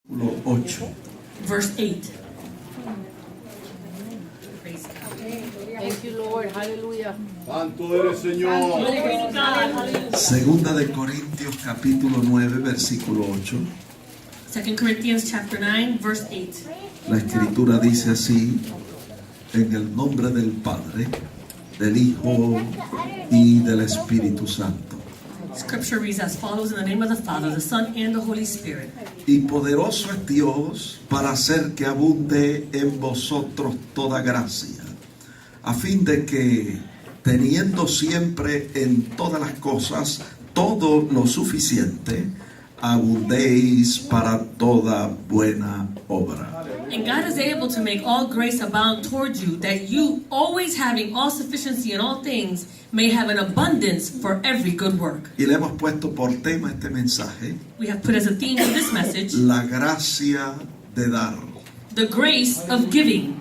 8. Verse 8. Praise God. Thank you, Lord. Hallelujah. Santo eres, Señor. Glory to God. Hallelujah. Segunda de Corintios capítulo 9 versículo 8. 2 Corinthians chapter 9, verse 8. La escritura dice así: en el nombre del Padre, del Hijo y del Espíritu Santo. Scripture reads as follows: in the name of the Father, the Son, and the Holy Spirit. Y poderoso es Dios para hacer que abunde en vosotros toda gracia, a fin de que, teniendo siempre en todas las cosas todo lo suficiente, abundéis para toda buena obra. And God is able to make all grace abound toward you, that you, always having all sufficiency in all things, may have an abundance for every good work. Y le hemos puesto por tema este mensaje: We have put as a theme of this message, la gracia de dar. the grace of giving.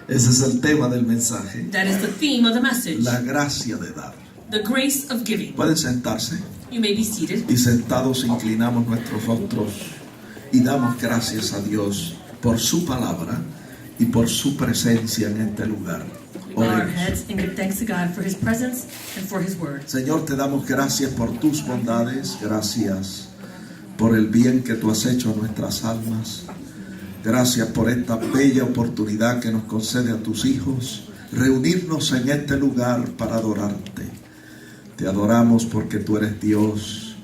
Ese es el tema del mensaje: That is the theme of the message, la gracia de dar. the grace of giving. Pueden sentarse, You may be seated. y sentados inclinamos nuestros rostros y damos gracias a Dios por su palabra y por su presencia en este lugar. We bow our Oremos. heads and give thanks to God for His presence and for His word. Señor, te damos gracias por tus bondades, gracias por el bien que tú has hecho a nuestras almas. Gracias por esta bella oportunidad que nos concede a tus hijos, reunirnos en este lugar para adorarte. Te adoramos porque tú eres Dios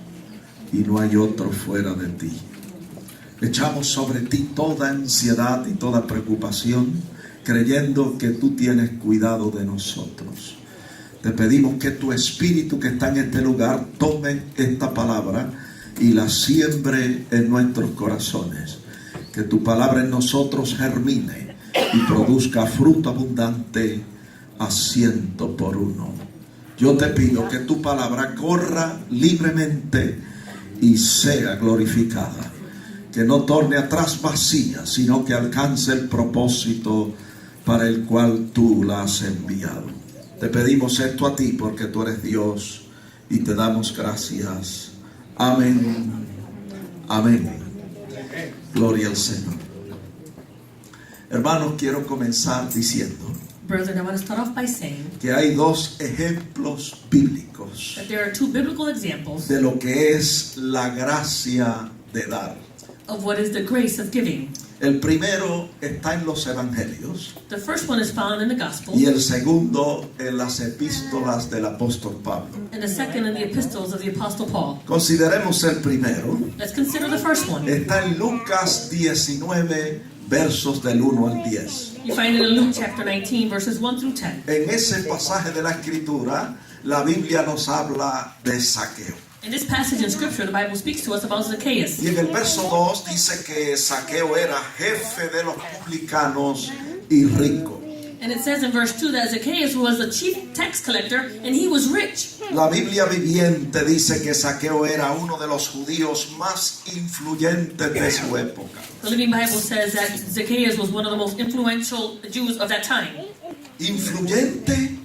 y no hay otro fuera de ti. Echamos sobre ti toda ansiedad y toda preocupación, creyendo que tú tienes cuidado de nosotros. Te pedimos que tu Espíritu que está en este lugar tome esta palabra y la siembre en nuestros corazones. Que tu palabra en nosotros germine y produzca fruto abundante a 100%. Yo te pido que tu palabra corra libremente y sea glorificada. Que no torne atrás vacía, sino que alcance el propósito para el cual tú la has enviado. Te pedimos esto a ti porque tú eres Dios y te damos gracias. Amén. Amén. Gloria al Señor. Hermanos, quiero comenzar diciendo Brethren, I want to start off by saying que hay dos ejemplos bíblicos that there are two biblical examples de lo que es la gracia de dar. of what is the grace of giving. El primero está en los evangelios The first one is found in the Gospel, y el segundo en las epístolas del apóstol Pablo. and the second in the epistles of the Apostle Paul. Consideremos el primero. Let's consider the first one. Está en Lucas 19, versos del 1 al 10. You find it in Luke chapter 19, verses 1 through 10. En ese pasaje de la Escritura, la Biblia nos habla de Zaqueo. In this passage in Scripture, the Bible speaks to us about Zacchaeus. Y en el verso 2 dice que Zaqueo era jefe de los publicanos y rico. And it says in verse 2 that Zacchaeus was the chief tax collector and he was rich. La Biblia viviente dice que Zaqueo era uno de los judíos más influyentes de su época. The Living Bible says that Zacchaeus was one of the most influential Jews of that time. Influyente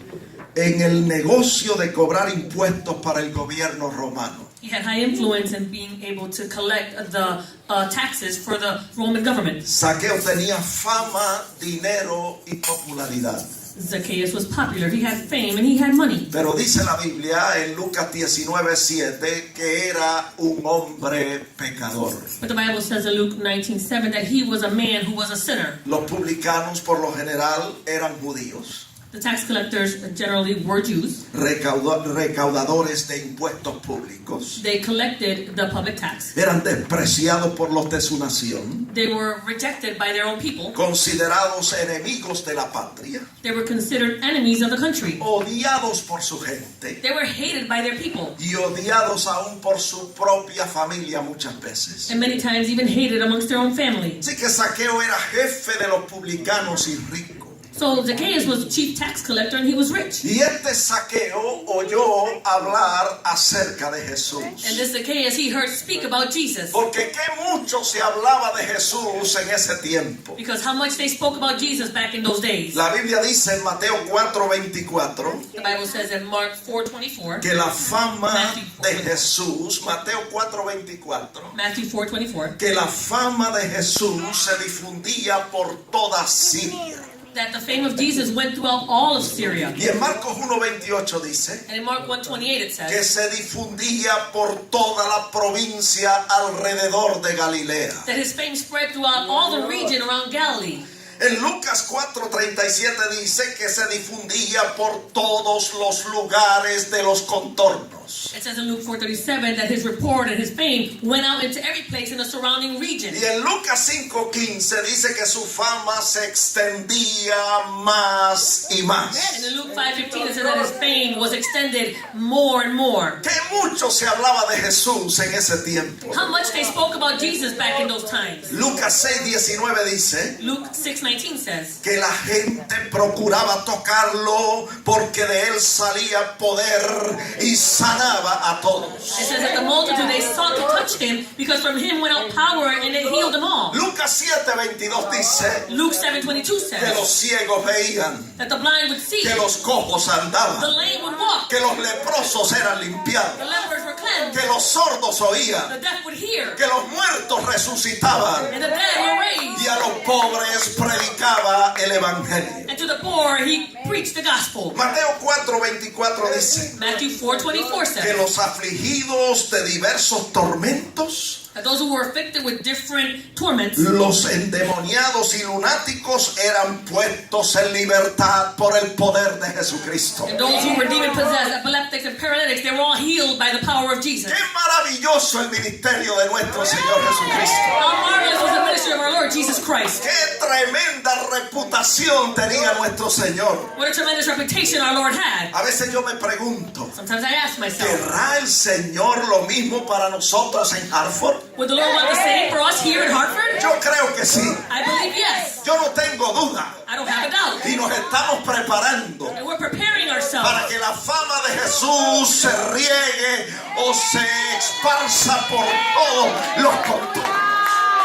en el negocio de cobrar impuestos para el gobierno romano. He had high influence in being able to collect the taxes for the Roman government. Zaqueo tenía fama, dinero y popularidad. Zacchaeus was popular, he had fame, and he had money. Pero dice la Biblia en Lucas 19:7 que era un hombre pecador. But the Bible says in Luke 19:7 that he was a man who was a sinner. Los publicanos por lo general eran judíos, The tax collectors generally were Jews. recaudadores de impuestos públicos. They collected the public tax. Eran despreciados por los de su nación, They were rejected by their own people. considerados enemigos de la patria, They were considered enemies of the country. odiados por su gente They were hated by their people, y odiados aún por su propia familia muchas veces. and many times even hated amongst their own family. Así que Zaqueo era jefe de los publicanos y rico. So Zacchaeus was the chief tax collector and he was rich. Y este Zaqueo oyó hablar acerca de Jesús. And this Zacchaeus, he heard speak about Jesus. Porque qué mucho se hablaba de Jesús en ese tiempo. Because how much they spoke about Jesus back in those days. La Biblia dice en Mateo 4:24 The Bible says in Mark 4:24, que la fama de Jesús, Mateo 4:24, Matthew 4:24, que la fama de Jesús se difundía por toda Siria. that the fame of Jesus went throughout all of Syria. Y en Marcos 1:28 dice And in Mark 1:28 it que says se difundía por toda la provincia alrededor de Galilea. that his fame spread throughout all the region around Galilee. En Lucas 4:37 dice que se difundía por todos los lugares de los contornos. It says in Luke 4:37 that his report and his fame went out into every place in the surrounding region. Y en Lucas 5:15 dice que su fama se extendía más y más. And in Luke 5:15 it says that his fame was extended more and more. Que mucho se hablaba de Jesús en ese tiempo. How much they spoke about Jesus back in those times. Lucas 6:19 dice Luke 6:19 says que la gente procuraba tocarlo porque de él salía poder y sanaba a todos. it says that the multitude they sought to touch him because from him went out power and it healed them all. Lucas 7:22 dice Luke 7:22 que los says ciegos veían, that the blind would see, que los cojos the andaban, lame would walk, que los leprosos eran the limpiados, lepers were cleansed, que los sordos oían, the deaf would hear, que los muertos resucitaban and the dead were raised. y a los pobres predicaba el evangelio. And to the poor he preached the gospel. Mateo 4:24 dice Matthew 4:24 que says los afligidos de diversos tormentos, that those who were afflicted with different torments, los endemoniados y lunáticos eran puestos en libertad por el poder de Jesucristo. and those who were demon-possessed, epileptics, and paralytics, they were all healed by the power of Jesus. Qué maravilloso el ministerio de nuestro Señor Jesucristo. How marvelous was the ministry of our Lord Jesus Christ. Qué tremenda reputación tenía nuestro Señor. What a tremendous reputation our Lord had. A veces yo me pregunto, Sometimes I ask myself, ¿querrá el Señor lo mismo para nosotros en Hartford? would the Lord want the same for us here in Hartford? Yo creo que sí. I believe yes. Yo no tengo duda. I don't have a doubt. Y nos estamos preparando And we're preparing ourselves para que la fama de Jesús se riegue o se esparza por todos los contornos.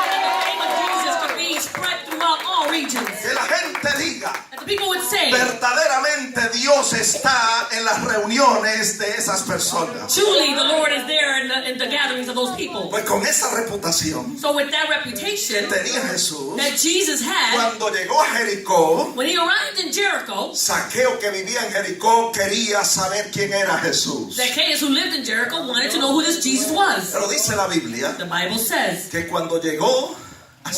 that the fame of Jesus could be spread throughout all regions. Que la gente diga, That the people would say, verdaderamente Dios está en las reuniones de esas personas. truly the Lord is there in the gatherings of those people. Pues con esa reputación So with that reputation tenía Jesús, that Jesus had, cuando llegó a Jericó, when he arrived in Jericho, Zaqueo, que vivía en Jericó, quería saber quién era Jesús. Zacchaeus, who lived in Jericho, wanted to know who this Jesus was. Pero dice la Biblia The Bible says que cuando llegó a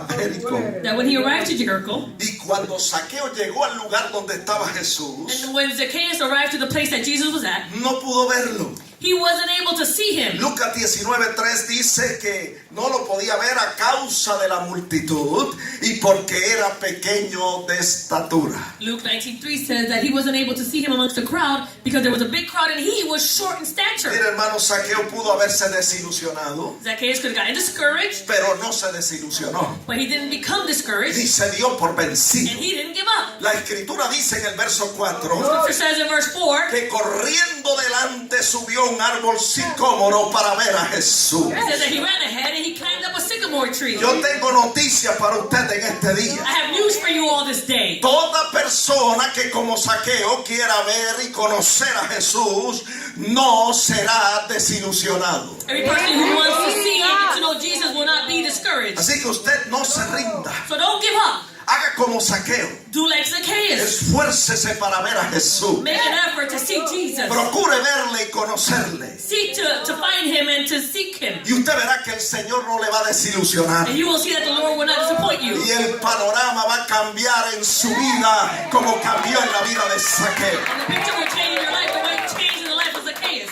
Jericó, that when he arrived to Jericho, y cuando Zaqueo llegó al lugar donde estaba Jesús, and when Zacchaeus arrived to the place that Jesus was at, no pudo verlo. he wasn't able to see him. Lucas 19:3 dice que no lo podía ver a causa de la multitud y porque era pequeño de estatura. Luke 19:3 says that he wasn't able to see him amongst the crowd because there was a big crowd and he was short in stature. Mira, hermano, Zaqueo pudo haberse desilusionado, Zacchaeus could have gotten discouraged, pero no se desilusionó, but he didn't become discouraged ni se dio por and vencido. he didn't give up. La escritura dice en el verso 4 Scripture says in verse 4, que corriendo delante subió un árbol sicómoro para ver a Jesús. it says that he ran ahead and he climbed up a sycamore tree. Yo tengo noticias para usted en este día. I have news for you all this day. Toda persona que como Zaqueo quiera ver y conocer a Jesús no será desilusionado. Every person who wants to see and get to know Jesus will not be discouraged. Así que usted no se rinda. So don't give up. Haga como Zaqueo. Do like Zacchaeus. Esfuércese para ver a Jesús. Make an effort to see Jesus. Procure verle y conocerle. Seek to find him and to seek him. Y usted verá que el Señor no le va a desilusionar. And you will see that the Lord will not disappoint you. Y el panorama va a cambiar en su vida como cambió en la vida de Zaqueo. And the picture will change in your life the way it changed in the life of Zacchaeus.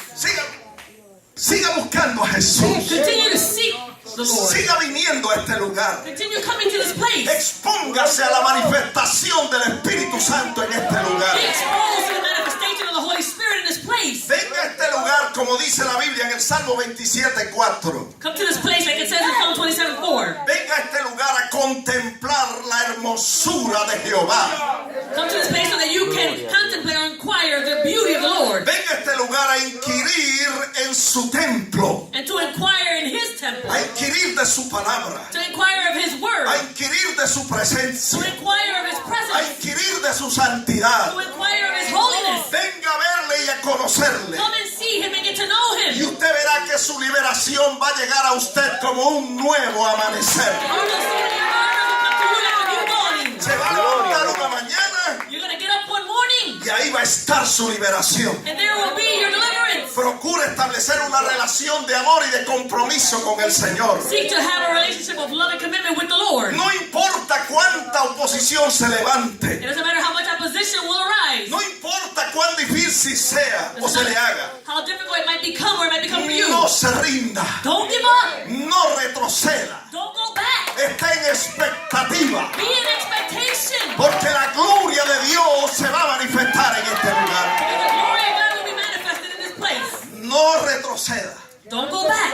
Siga buscando a Jesús. Continue to seek the Lord. Siga viniendo a este lugar. Continue coming to this place. Expóngase a la manifestación del Espíritu Santo en este lugar. Be exposed to the manifestation of the Holy Spirit in this place. Venga a este lugar, como dice la Biblia en el Salmo 27:4. Come to this place like it says in Psalm 27:4. Venga a este lugar a contemplar la hermosura hermosura de Jehová. Come to this place so that you can contemplate or inquire the beauty of the Lord. Venga a este lugar a inquirir en su templo, And to inquire in His temple. a inquirir de su palabra, To inquire of His word. a inquirir de su To presencia, inquire of His a presence. inquirir de su santidad. To inquire of His holiness. Venga a verle y a conocerle. Come and see Him and get to know Y Him. usted verá que su liberación va a llegar a usted como un nuevo amanecer. All you'll see when you're come to you like a new dawning. Se va a levantar una mañana You're going to get up one morning. y ahí va a estar su liberación. And there will be your deliverance. Procura establecer una relación de amor y de compromiso con el Señor. Seek to have a relationship of love and commitment with the Lord. No importa cuánta oposición se It levante. doesn't matter how much opposition will arise. No importa cuán difícil sea o se le haga. How difficult it might become or it might become for you. No se rinda. Don't give up. No retroceda. Don't go back. Está en expectativa. Be in expectation. Porque la gloria de Dios se va a manifestar en este lugar. Because the glory of God will be manifested in this place. No retroceda. Don't go back.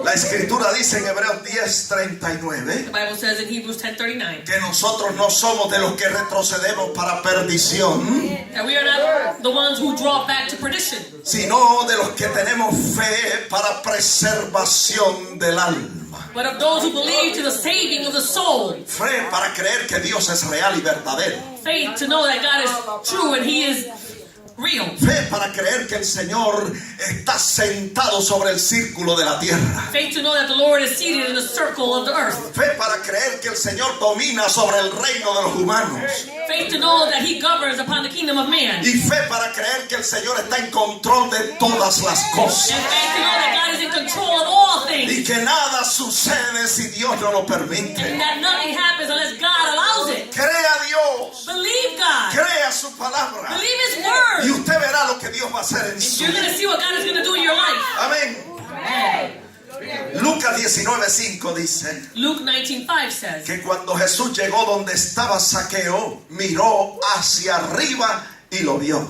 La escritura dice en Hebreos The 10:39 Bible says in Hebrews 10:39 que nosotros no somos de los que retrocedemos para perdición, that we are not the ones who draw back to perdition, sino de los que tenemos fe para preservación del alma. but of those who believe to the saving of the soul. Fe para creer que Dios es real y verdadero. Faith to know that God is true and He is real. Fe para creer que el Señor está sentado sobre el círculo de la tierra. Faith to know that the Lord is seated in the circle of the earth. Fe para creer que el Señor domina sobre el reino de los humanos. Faith to know that He governs upon the kingdom of man. Y fe para creer que el Señor está en control de todas las cosas. And faith to know that God is in control of all things. Y que nada sucede si Dios no lo permite. And that nothing happens unless God allows it. Crea a Dios. Believe God. Crea su palabra. Believe His word. Y usted verá lo que Dios va a hacer en su You're going vida. to see what God is going to do in your life. Amén. Lucas 19:5 dice Luke 19:5 says que cuando Jesús llegó donde estaba Zaqueo, miró hacia arriba y lo vio.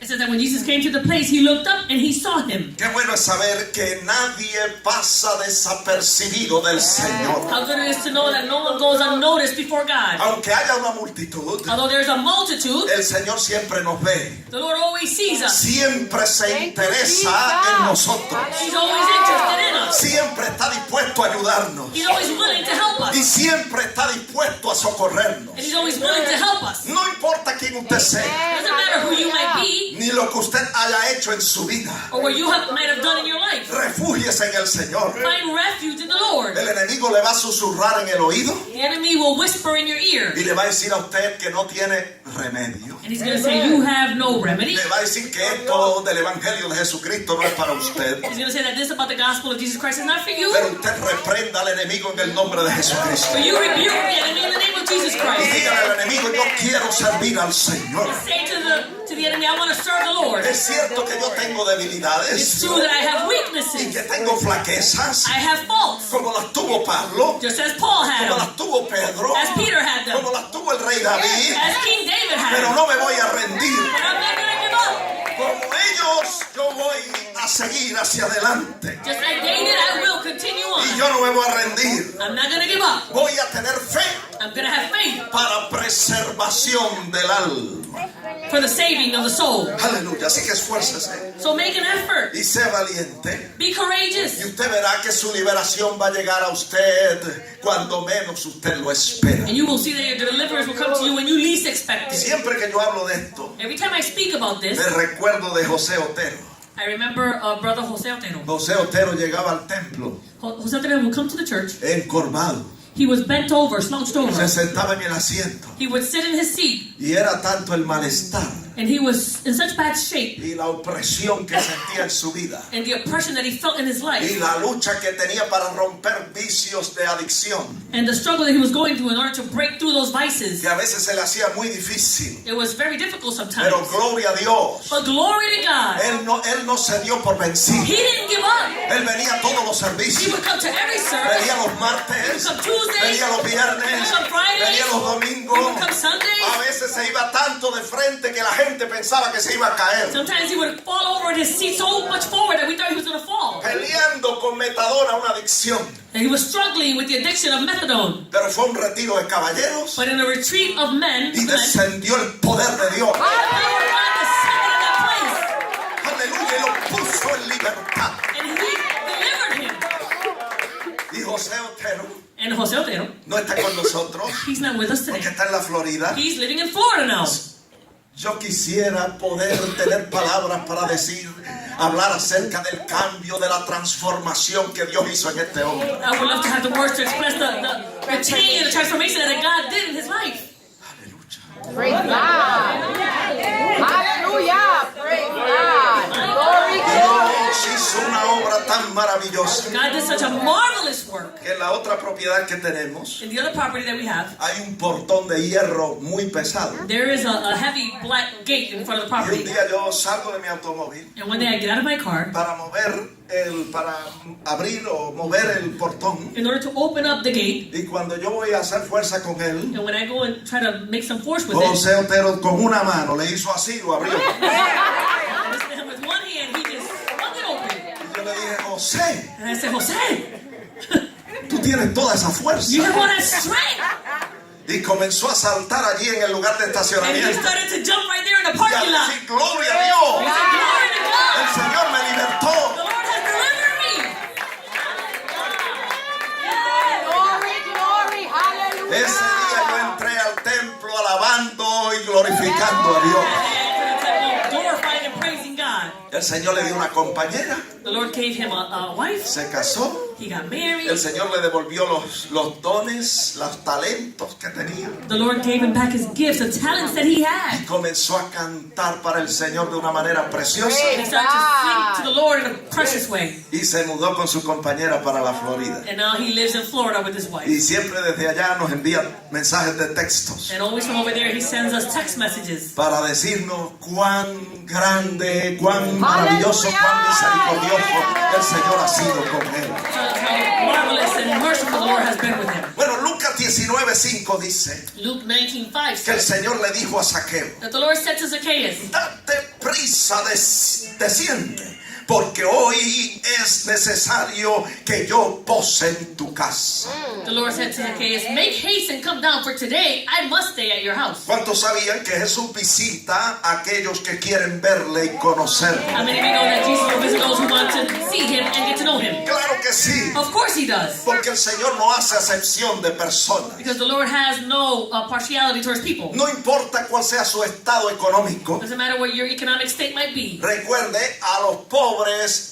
It says that when Jesus came to the place, He looked up and He saw him. Qué bueno es saber que nadie pasa desapercibido del Señor. How good it is to know that no one goes unnoticed before God. Aunque haya una multitud, Although there's a multitude, el Señor siempre nos ve. the Lord always sees us. Siempre se interesa en nosotros. He's always interested in us. Siempre está dispuesto a ayudarnos. He's always willing to help Y us. siempre está dispuesto a socorrernos. And He's always willing to help us. No importa quién usted sea, Doesn't matter who you might be ni lo que usted haya hecho en su vida. or what you might have done in your life. Refúgiese en el Señor. Find refuge in the Lord. El enemigo le va a susurrar en el oído The enemy will whisper in your ear. y le va a decir a usted que no tiene remedio. And he's going to say, you have no remedy. Le va a decir que esto del Evangelio de Jesucristo no es para usted. He's going to say that this about the gospel of Jesus Christ is not for you. Pero usted reprenda al enemigo en el nombre de Jesucristo. But you rebuke the enemy in the name of Jesus Y Christ. dígale al enemigo, yo quiero servir al Señor. Say to the enemy, I want to serve the Lord. Es cierto que yo tengo It's debilidades true that I have y weaknesses. que tengo flaquezas, I have faults. como las tuvo Pablo, Just as Paul had como them. las tuvo Pedro, As Peter had them. como las tuvo el rey David, As King David had pero them. no me voy a rendir. But I'm not going to give up. Como ellos, yo voy a seguir hacia adelante. Just like David, I will continue Y on. yo no me voy a rendir. I'm not going to give up. Voy a tener fe I'm going to have faith para preservación del alma. for the saving of the soul. Aleluya. Así que esfuércese So make an effort. y sea valiente. Be Y courageous. usted verá que su liberación va a llegar a usted cuando menos usted lo espera. And you will see that your deliverance will come to you when you least expect it. Siempre que yo hablo de esto, Every time I speak about this, me recuerdo de José Otero. I remember Brother Jose Otero. José Otero llegaba al templo Jose Otero would come to the church. encorvado. He was bent over, slouched over. Se sentaba en el asiento. He would sit in his seat, Y era tanto el malestar and he was in such bad shape, y la opresión que sentía en su vida. and the oppression that he felt in his Y life, la lucha que tenía para romper vicios de adicción. and the struggle that he was going through in order to break through those vices. Que a veces se le hacía muy difícil. It was very difficult sometimes. Pero gloria a Dios. But glory to God. Él no se dio por vencido. He didn't give up. Él venía a todos los He servicios. would come to every service. Venía los He would martes. come Tuesdays. Venía los He viernes. would come Fridays. Venía los He would domingos. come Sundays. A veces se iba tanto de frente que la gente repente pensaba que se iba a caer. Sometimes he would fall over in his seat so much forward that we thought he was going to fall. Peleando con metadona, una adicción. And he was struggling with the addiction of methadone. Pero fue un retiro de caballeros But in a retreat of men, y descendió el poder de Dios. the power of God descended in that place. Aleluya, y lo puso en libertad. And he delivered him. Y José Otero And Jose Otero, no está con nosotros he's not with us porque today. está en la Florida. He's living in Florida now. Yo quisiera poder tener palabras para decir, hablar acerca del cambio, de la transformación que Dios hizo en este hombre. I would love to have the words to express the change and the transformation that God did in his life. Aleluya. Praise God. Hallelujah. Praise God. Glory, glory. Dios hizo una obra tan maravillosa God did such a marvelous work. que en la otra propiedad que tenemos In the other property that we have, hay un portón de hierro muy pesado. there is a heavy black gate in front of the Y un property. día yo salgo de mi automóvil And one day I get out of my car para abrir o mover el portón. in order to open up the gate. Y cuando yo voy a hacer fuerza con él, And when I go and try to make some force with it, José Otero con una mano le hizo así, lo abrió. this man with one hand, he just swung it open. Y yo le dije, José, And I said, Jose, tú tienes toda esa fuerza. you have all that strength. Y comenzó a saltar allí en el lugar de And he estacionamiento. started to jump right there in the Y a parking lot. decir, gloria a He Dios. said, glory to El God. Señor me The libertó. Lord has delivered me. Glory, glory. Hallelujah. Ese día yo entré al templo alabando y glorificando a Dios. And to the temple, glorifying and praising God. El Señor le dio una compañera, The Lord gave him a wife. se casó. He got married. El Señor le devolvió los dones, los talentos que tenía. The Lord gave him back his gifts, the talents that he Y had. comenzó a cantar para el Señor de una manera preciosa. And he started to sing to the Lord in a precious way. Y se mudó con su compañera para la Florida. And now he lives in Florida with his Y wife. siempre desde allá nos envía mensajes de textos And always from over there, he sends us text messages para decirnos cuán grande, cuán maravilloso, cuán misericordioso el Señor ha sido con él. how marvelous and merciful the Lord has been with him. Bueno, Lucas 19:5 dice Luke 19:5 que el says Señor le dijo a Zaqueo, that the Lord said to Zacchaeus, date prisa, desciende, porque hoy es necesario que yo pose en tu casa. the Lord said to Zacchaeus, make haste and come down, for today I must stay at your house. ¿Cuántos sabían que Jesús visita a aquellos que quieren verle y conocerle? How many of you know that Jesus will visit those who want to see him and get to know him? Claro que sí, Of course he does. porque el Señor no hace acepción de personas. Because the Lord has no partiality towards people. No importa cuál sea su estado económico. Doesn't matter what your economic state might be. Recuerde, a los pobres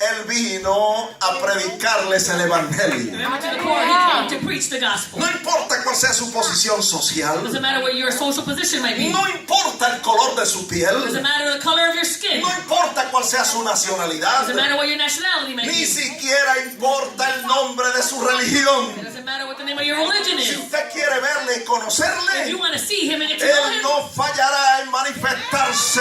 Él vino a predicarles el Evangelio. Remember, to the poor he came to preach the gospel. No importa cuál sea su posición social. Doesn't matter what your social position might be. No importa el color de su piel. Doesn't matter the color of your skin. No importa cuál sea su nacionalidad. Doesn't matter what your nationality might Ni be. siquiera importa el nombre de su religión. It doesn't matter what the name of your religion Si is. usted quiere verle y If conocerle, you want to see him and get to know Él him, no fallará en manifestarse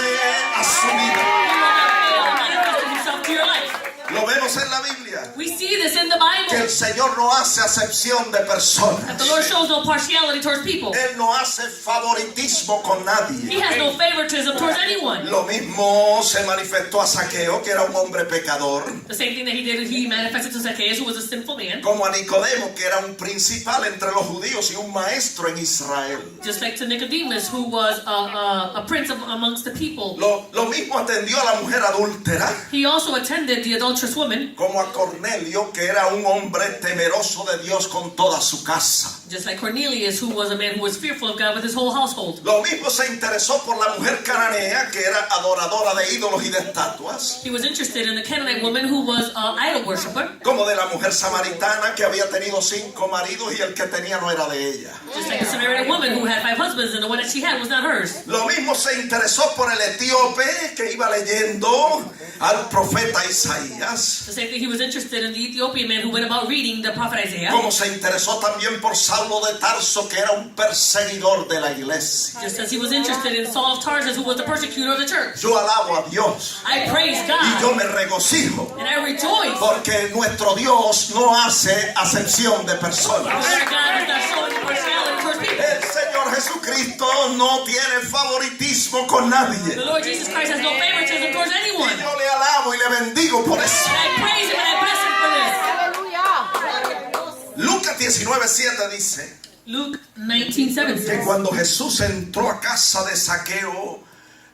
a su vida. he will not fail in manifesting himself to your life. Lo vemos en la Biblia, We see this in the que el Bible. Señor no hace acepción de That personas. the Lord shows no partiality towards people. Él no hace favoritismo con He nadie. has no favoritism towards anyone. Lo mismo se manifestó a Zaqueo, que era un hombre pecador, The same thing that he did, he manifested to Zacchaeus, who was a sinful man. como a Nicodemo, que era un principal entre los judíos y un maestro en Israel. Just like to Nicodemus, who was a prince amongst the people. Lo mismo atendió a la mujer adúltera, He also attended the adulterous woman, como a Cornelio, que era un hombre temeroso de Dios con toda su casa. just like Cornelius, who was a man who was fearful of God with his whole household. Lo mismo se interesó por la mujer cananea, que era adoradora de ídolos y de estatuas, He was interested in the Canaanite woman who was an idol worshiper, como de la mujer samaritana, que había tenido 5 maridos y el que tenía no era de ella. just like the Samaritan woman who had 5 husbands and the one that she had was not hers. Lo mismo se interesó por el etíope que iba leyendo al profeta Isaías, The same thing, he was interested in the Ethiopian man who went about reading the prophet Isaiah, como se interesó también por Saulo de Tarso, que era un perseguidor de la iglesia. just as he was interested in Saul of Tarsus, who was the persecutor of the church. Yo alabo a Dios I praise y yo God me regocijo, and I rejoice. porque nuestro Dios no hace acepción de personas. Our God is not showing partiality towards people. El Señor Jesucristo no tiene favoritismo con nadie. The Lord Jesus Christ has no favoritism towards Y anyone. yo le alabo y le bendigo por eso. And I praise him and I bless him for this. Hallelujah. Lucas 19:7 dice Luke 19:7 que says, cuando Jesús entró a casa de Zaqueo,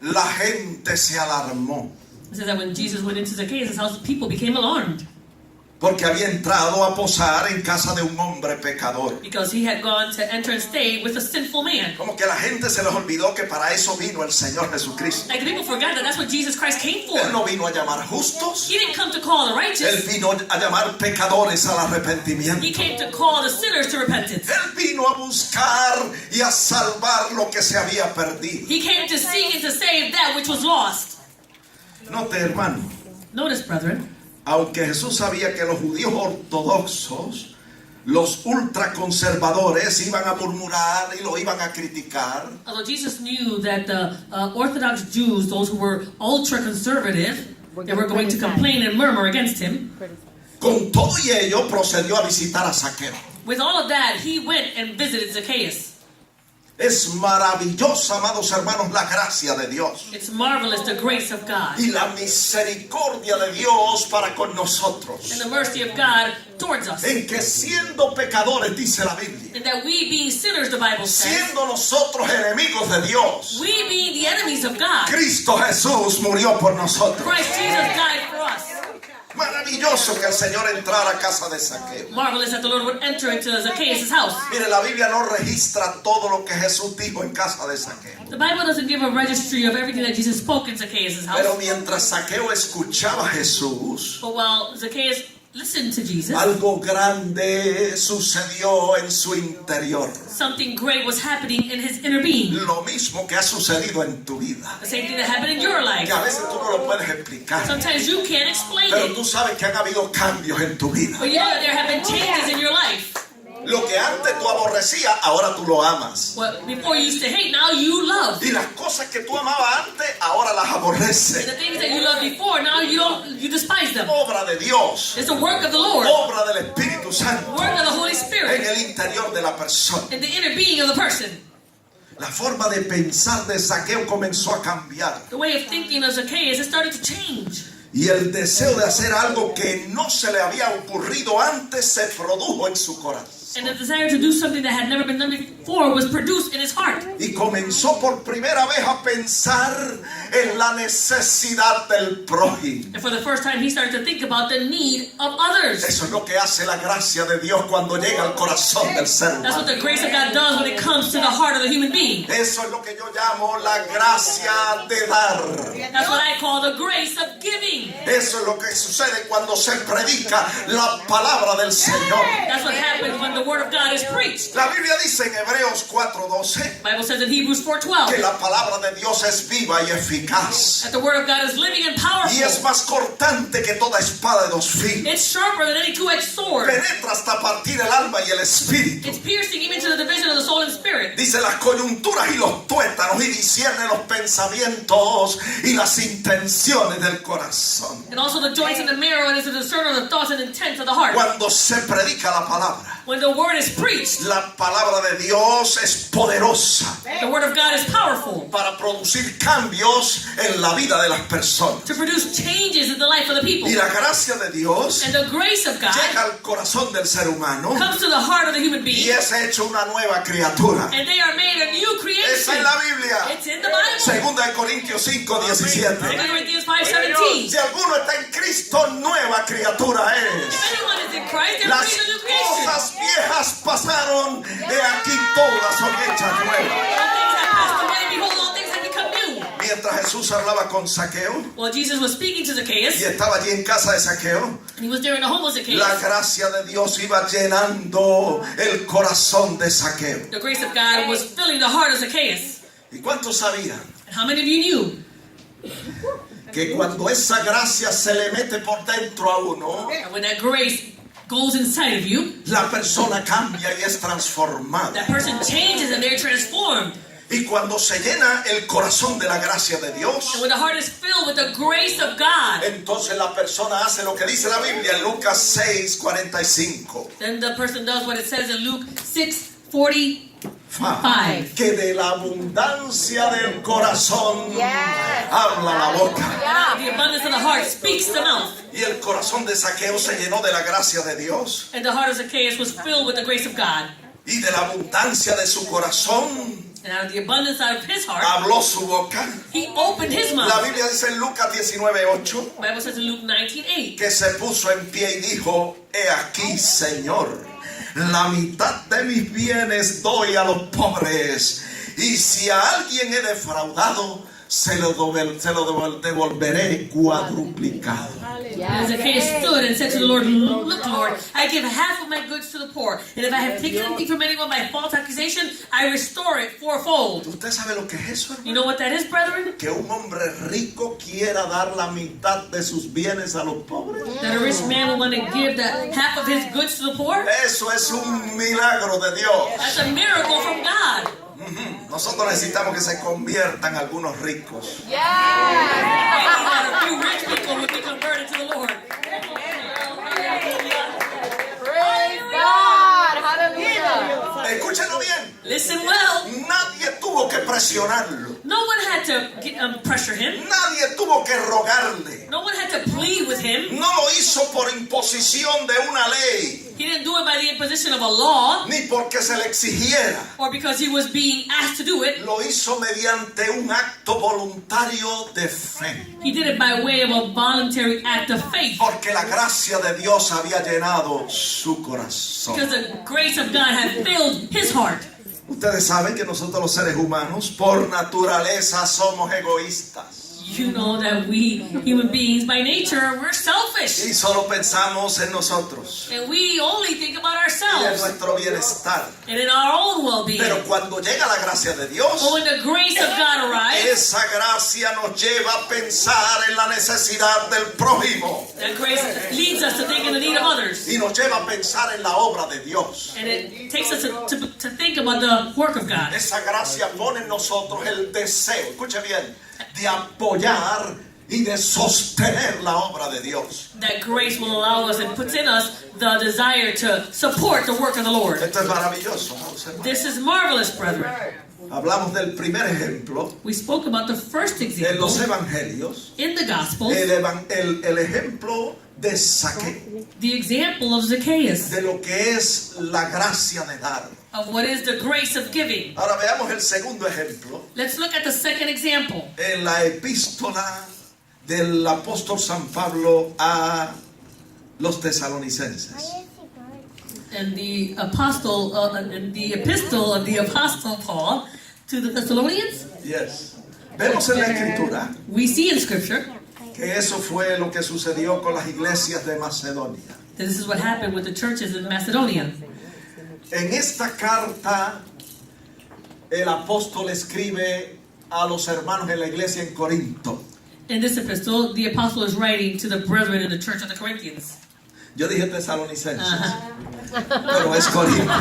la gente se alarmó. it says that when Jesus went into Zacchaeus' house, people became alarmed Porque había entrado a posar en casa de un hombre pecador. because he had gone to enter and stay with a sinful man. Como que a la gente se les olvidó que para eso vino el Señor Jesucristo. Like the people forgot that that's what Jesus Christ came for. Él no vino a llamar justos, He didn't come to call the Él righteous. vino a llamar pecadores al arrepentimiento. He came to call the sinners to repentance. Él vino a buscar y a salvar lo que se había perdido. He came to seek and to save that which was lost. Note, hermano, Notice, brethren, aunque Jesús sabía que los judíos ortodoxos, los ultraconservadores, iban a murmurar y lo iban a criticar, although Jesus knew that the Orthodox Jews, those who were ultra-conservative, they were going to complain and murmur against him. con todo y ello procedió a visitar a Zaqueo. With all of that, he went and visited Zacchaeus. Es maravillosa, amados hermanos, la gracia de Dios It's marvelous, the grace of God y la misericordia de Dios para con nosotros. and the mercy of God towards us. En que siendo pecadores, dice la Biblia, And that we being sinners, the Bible says, siendo nosotros enemigos de Dios, we being the enemies of God, Cristo Jesús murió por nosotros. Christ Jesus died for us. Maravilloso que el Señor entrara a casa de Zaqueo. Marvelous that the Lord would enter into Zacchaeus' house. Mire, la Biblia no registra todo lo que Jesús dijo en casa de Zaqueo. The Bible doesn't give a registry of everything that Jesus spoke in Zacchaeus' house. Pero mientras Zaqueo escuchaba a Jesús, But while Zacchaeus listened to Jesus, algo grande sucedió en su interior. something great was happening in his inner being. Lo mismo que ha sucedido en tu vida. The same thing that happened in your life. Que a veces tú no lo puedes explicar. Sometimes you can't explain Pero it, tú sabes que han habido cambios en tu vida. but you know that there have been changes in your life. Lo que antes tú aborrecías, ahora tú lo amas. What before you used to hate, now you love. Y las cosas que tú amabas antes, ahora las And aborreces. the things that you loved before, now you despise them. Obra de Dios. It's the work of the Lord, Obra del Espíritu Santo work of the Holy en Spirit, el interior de la persona. in the inner being of the person. La forma de pensar de Zaqueo comenzó a cambiar. The way of thinking of Zacchaeus has started to change. Y el deseo de hacer algo que no se le había ocurrido antes se produjo en su corazón. And the desire to do something that had never been done before was produced in his heart. Y comenzó por primera vez a pensar en la necesidad del prójimo. And for the first time, he started to think about the need of others. Eso es lo que hace la gracia de Dios cuando llega al corazón del ser That's humano. what the grace of God does when it comes to the heart of the human being. Eso es lo que yo llamo la gracia de dar. That's what I call the grace of giving. Eso es lo que sucede cuando se predica la palabra del Señor. That's what happens when the word of God is preached. La Biblia dice en Hebreos 4:12 The Bible says in Hebrews que 4:12 la palabra de Dios es viva y eficaz. that the word of God is living and Y es powerful. más cortante que toda espada de dos filos. It's sharper than any two-edged sword. Penetra hasta partir el alma y el espíritu. It's piercing even to the division of the soul and spirit. Dice las coyunturas y los tuétanos y discierne los pensamientos y las intenciones del corazón. And also the joints and the marrow, and is a discerner of the thoughts and intents of the heart. Cuando se predica la palabra, When the word is preached, la palabra de Dios es poderosa the word of God is powerful para producir cambios en la vida de las personas. to produce changes in the life of the people. Y la gracia de Dios And the grace of God llega al corazón del ser humano comes to the heart of the human y being, es hecho una nueva criatura. and they are made a new Esa creation. es la Biblia. It's in the Bible. Segunda de Corintios 5:17. 2 Corinthians 5:17. Si alguno está en Cristo, nueva criatura es. If anyone is in Christ, they're Las made a new creation. cosas viejas pasaron, de aquí todas son hechas All nuevas. things have passed away, behold, all things have become new. Mientras Jesús hablaba con Zaqueo Well, Jesus was speaking to y Zacchaeus, estaba allí en casa de Zaqueo, and he was there in the home of Zacchaeus. la gracia de Dios iba llenando el corazón de Zaqueo. The grace of God was filling the heart of Zacchaeus. ¿Y cuántos sabían And how many of you knew que cuando esa gracia se le mete por dentro a uno, that when that grace goes inside of you, la persona cambia y es transformada? that person changes and they're transformed? Y cuando se llena el corazón de la gracia de Dios, And when the heart is filled with the grace of God, entonces la persona hace lo que dice la Biblia en Lucas 6:45. then the person does what it says in Luke 6:45. 5. Que de la abundancia del corazón Yes. habla la boca. The abundance of the heart speaks the mouth. Y el corazón de Zaqueo se llenó de la gracia de Dios. And the heart of Zacchaeus was filled with the grace of God. Y de la abundancia de su corazón And out of the abundance out of his heart, habló su boca. he opened his La mouth. Biblia dice en Lucas 19:8 The Bible says in Luke 19:8. que se puso en pie y dijo: He aquí, Señor, la mitad de mis bienes doy a los pobres, y si a alguien he defraudado, se lo devolveré cuadruplicado. And Zacchaeus stood and said to the Lord, Look, Lord, I give half of my goods to the poor, and if I have taken anything from anyone by false accusation, I restore it fourfold. ¿Usted sabe lo que es eso, You hermano? know what that is, brethren? Que un hombre rico quiera dar la mitad de sus bienes a los pobres. That a rich man will want to give the half of his goods to the poor? Eso es un milagro de Dios. That's a miracle from God. Nosotros necesitamos que se conviertan algunos ricos. Yes. That a few rich people would be converted to the Lord. Praise God. Hallelujah. Escúchenlo bien. Listen well. Nadie tuvo que presionarlo. No one had to pressure him. Nadie tuvo que rogarle. No one had to plead with him. No lo hizo por imposición de una ley, He didn't do it by the imposition of a law ni porque se le exigiera. or because he was being asked to do it. Lo hizo mediante un acto voluntario de fe. He did it by way of a voluntary act of faith. Porque la gracia de Dios había llenado su corazón. Because the grace of God had filled his heart. Ustedes saben que nosotros los seres humanos, por naturaleza, somos egoístas. You know that we human beings by nature, we're selfish. Y solo pensamos en nosotros And we only think about y en ourselves nuestro bienestar. and in our own well-being. Pero cuando llega la gracia de Dios, But when the grace of God arrives, esa gracia nos lleva a pensar en la necesidad del prójimo that grace leads us to think in the need of others. y nos lleva a pensar en la obra de Dios. And it takes us to think about the work of God. Esa gracia pone en nosotros el deseo, escuche bien, de apoyar y de sostener la obra de Dios. That grace will allow us and puts in us the desire to support the work of the Lord. Esto es maravilloso, amados hermanos. This is marvelous, brethren. Hablamos del primer ejemplo We spoke about the first en example los evangelios, in the Gospels, el ejemplo de Zaqueo, the example of Zacchaeus, de lo que es la gracia de dar. of what is the grace of giving. Ahora veamos el segundo ejemplo Let's look at the second example en la epístola del apóstol San Pablo a los tesalonicenses. and the apostle, and the epistle of the apostle Paul to the Thessalonians. Yes. Vemos en la escritura We see in Scripture que eso fue lo que sucedió con las iglesias de Macedonia. that this is what happened with the churches in Macedonia. En esta carta el apóstol escribe a los hermanos en la iglesia en Corinto. In this epistle, the apostle is writing to the brethren in the church of the Corinthians. Yo dije tesalonicenses, pero es Corinto.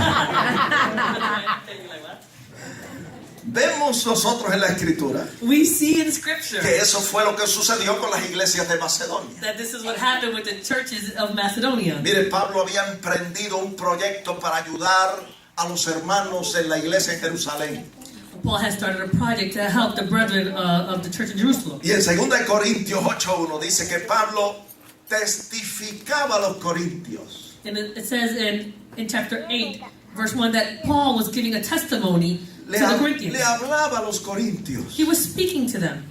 Vemos nosotros en la escritura We see in Scripture que eso fue lo que sucedió con las iglesias de Macedonia. that this is what happened with the churches of Macedonia. Mire, Pablo había emprendido un proyecto para ayudar a los hermanos en la iglesia en Jerusalén. Paul has started a project to help the brethren of the church in Jerusalem. Y en 2 Corintios 8:1 dice que Pablo testificaba a los corintios. And it says in chapter 8, verse 1, that Paul was giving a testimony to the Corinthians. Le hablaba a los corintios He was speaking to them.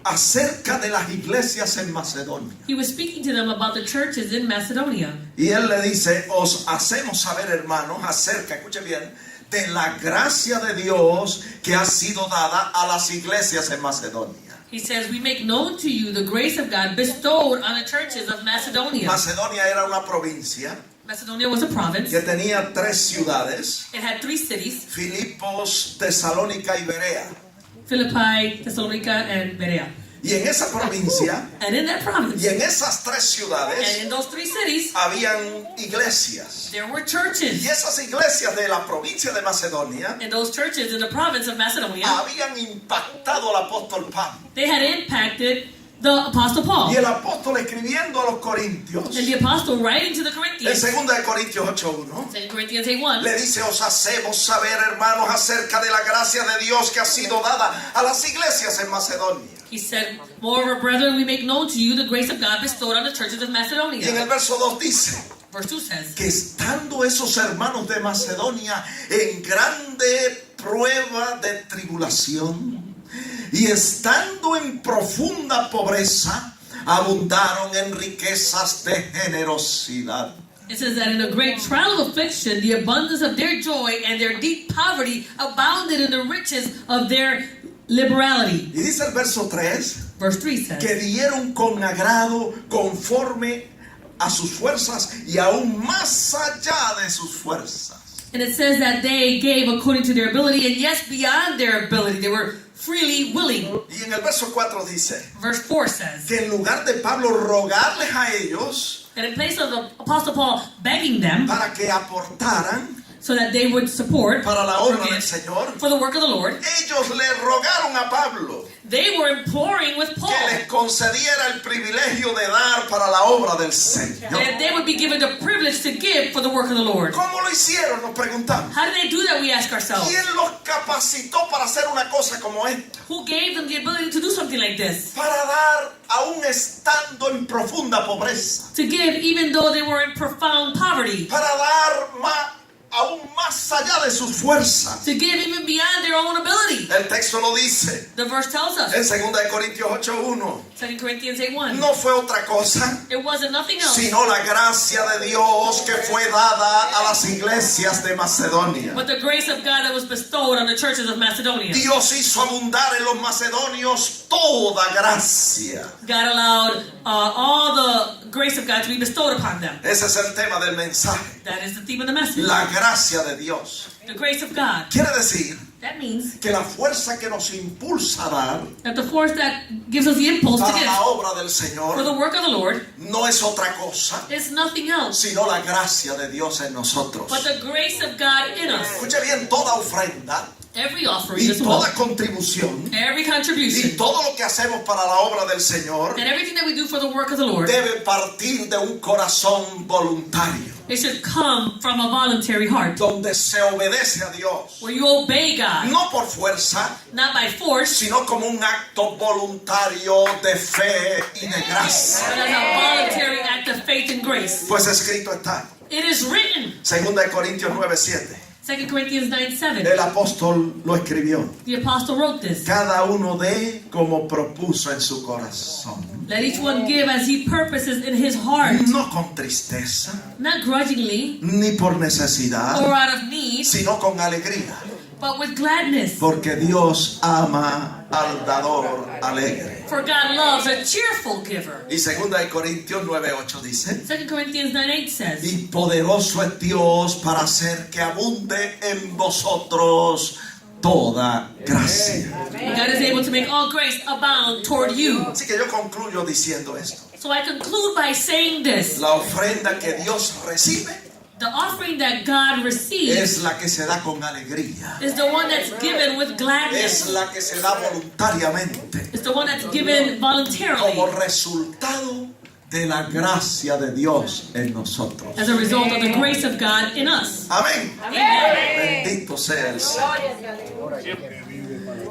acerca de las iglesias en Macedonia. He was speaking to them about the churches in Macedonia. Y él le dice, os hacemos saber, hermanos, acerca, escuche bien, de la gracia de Dios que ha sido dada a las iglesias en Macedonia. He says, we make known to you the grace of God bestowed on the churches of Macedonia. Macedonia era una provincia Macedonia was a province. que tenía 3 ciudades, It had 3 cities, Filipos, Tesalónica y Berea. Philippi, Thessalonica, and Berea. Y en esa provincia And in that province, y en esas 3 and ciudades in those 3 cities, habían iglesias. there were Y churches. esas iglesias de la provincia de Macedonia And those churches in the province of Macedonia, habían impactado al apóstol Pablo. they had impacted The Apostle Paul. Y el apóstol escribiendo a los corintios, And the Apostle writing to the en Corinthians, 2 de Corintios 8:1, 2 Corinthians 8:1, le dice: os hacemos saber, hermanos, acerca de la gracia de Dios que ha sido dada a las iglesias en Macedonia. he said, moreover, brethren, we make known to you the grace of God bestowed on the churches of Y en Macedonia. el verso 2 dice Verse 2 says, que estando esos hermanos de Macedonia en grande prueba de tribulación y estando en profunda pobreza, abundaron en riquezas de generosidad. it says that in a great trial of affliction, the abundance of their joy and their deep poverty abounded in the riches of their liberality. Y dice el verso 3 Verse 3 says, que dieron con agrado conforme a sus fuerzas y aún más allá de sus fuerzas. and it says that they gave according to their ability, and yes, beyond their ability. They were freely willing. Y en el verso 4 dice Verse 4 says, que en lugar de Pablo rogarles a ellos and in place of the Apostle Paul begging them para que aportaran so that they would support para la or obra del give Señor, for the work of the Lord, ellos le rogaron a Pablo they were imploring with Paul que les concediera el privilegio de dar para la obra del Señor. that they would be given the privilege to give for the work of the Lord. ¿Cómo lo hicieron? Nos preguntamos. How did they do that, we ask ourselves? ¿Quién los capacitó para hacer una cosa como esta? Who gave them the ability to do something like this? Para dar aún estando en profunda pobreza. To give even though they were in profound poverty. Para dar aún más allá de sus fuerzas. To give even beyond their own ability. El texto lo dice The verse tells us, en 2 de Corintios 8:1. 2 Corinthians 8:1, No fue otra cosa it wasn't nothing else sino la gracia de Dios que fue dada a las iglesias de Macedonia. but the grace of God that was bestowed on the churches of Macedonia. Dios hizo abundar en los macedonios toda gracia. God allowed all the grace of God to be bestowed upon them. Ese es el tema del mensaje. That is the theme of the message. La gracia de Dios. The grace of God. Quiere decir That means que la fuerza que nos impulsa a dar that the force that gives us the impulse to para give la obra del for Señor the work of the Lord no es otra cosa is nothing else sino la gracia de Dios en nosotros. but the grace of God in us. Escuche bien, toda ofrenda Every offering y as well, toda contribución every y contribution, todo lo que hacemos para la obra del Señor and everything that we do for the work of the Lord, debe partir de un corazón voluntario, it should come from a voluntary heart donde se obedece a Dios, where you obey God, no por fuerza, not by force, sino como un acto voluntario de fe y de gracia. but as a voluntary act of faith and grace. Pues escrito está, It is written, 2 de Corintios 9:7. 2 Corinthians 9:7. El apóstol lo escribió. The apostle wrote this. Cada uno dé como propuso en su corazón, Let each one give as he purposes in his heart, no con tristeza not grudgingly ni por necesidad, or out of need, sino con alegría, but with gladness. porque Dios ama al dador alegre. For God loves a cheerful giver. Y 2 de Corintios 9:8 dice: 2 Corinthians 9:8 says, y poderoso es Dios para hacer que abunde en vosotros toda gracia. God is able to make all grace abound toward you. Así que yo concluyo diciendo esto: So I conclude by saying this. la ofrenda que Dios recibe The offering that God receives es la que se da con alegría, is the one that's given with es gladness. la que se da voluntariamente, It's the one that's given voluntarily como resultado de la gracia de Dios en nosotros. as a result of the grace of God in us. Amén. Amen. Bendito sea el Señor.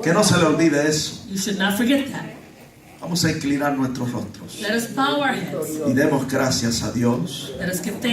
Que no se le olvide eso. You should not forget that. Vamos a inclinar nuestros rostros Let us bow our heads. y demos gracias a Dios. Let us give thanks.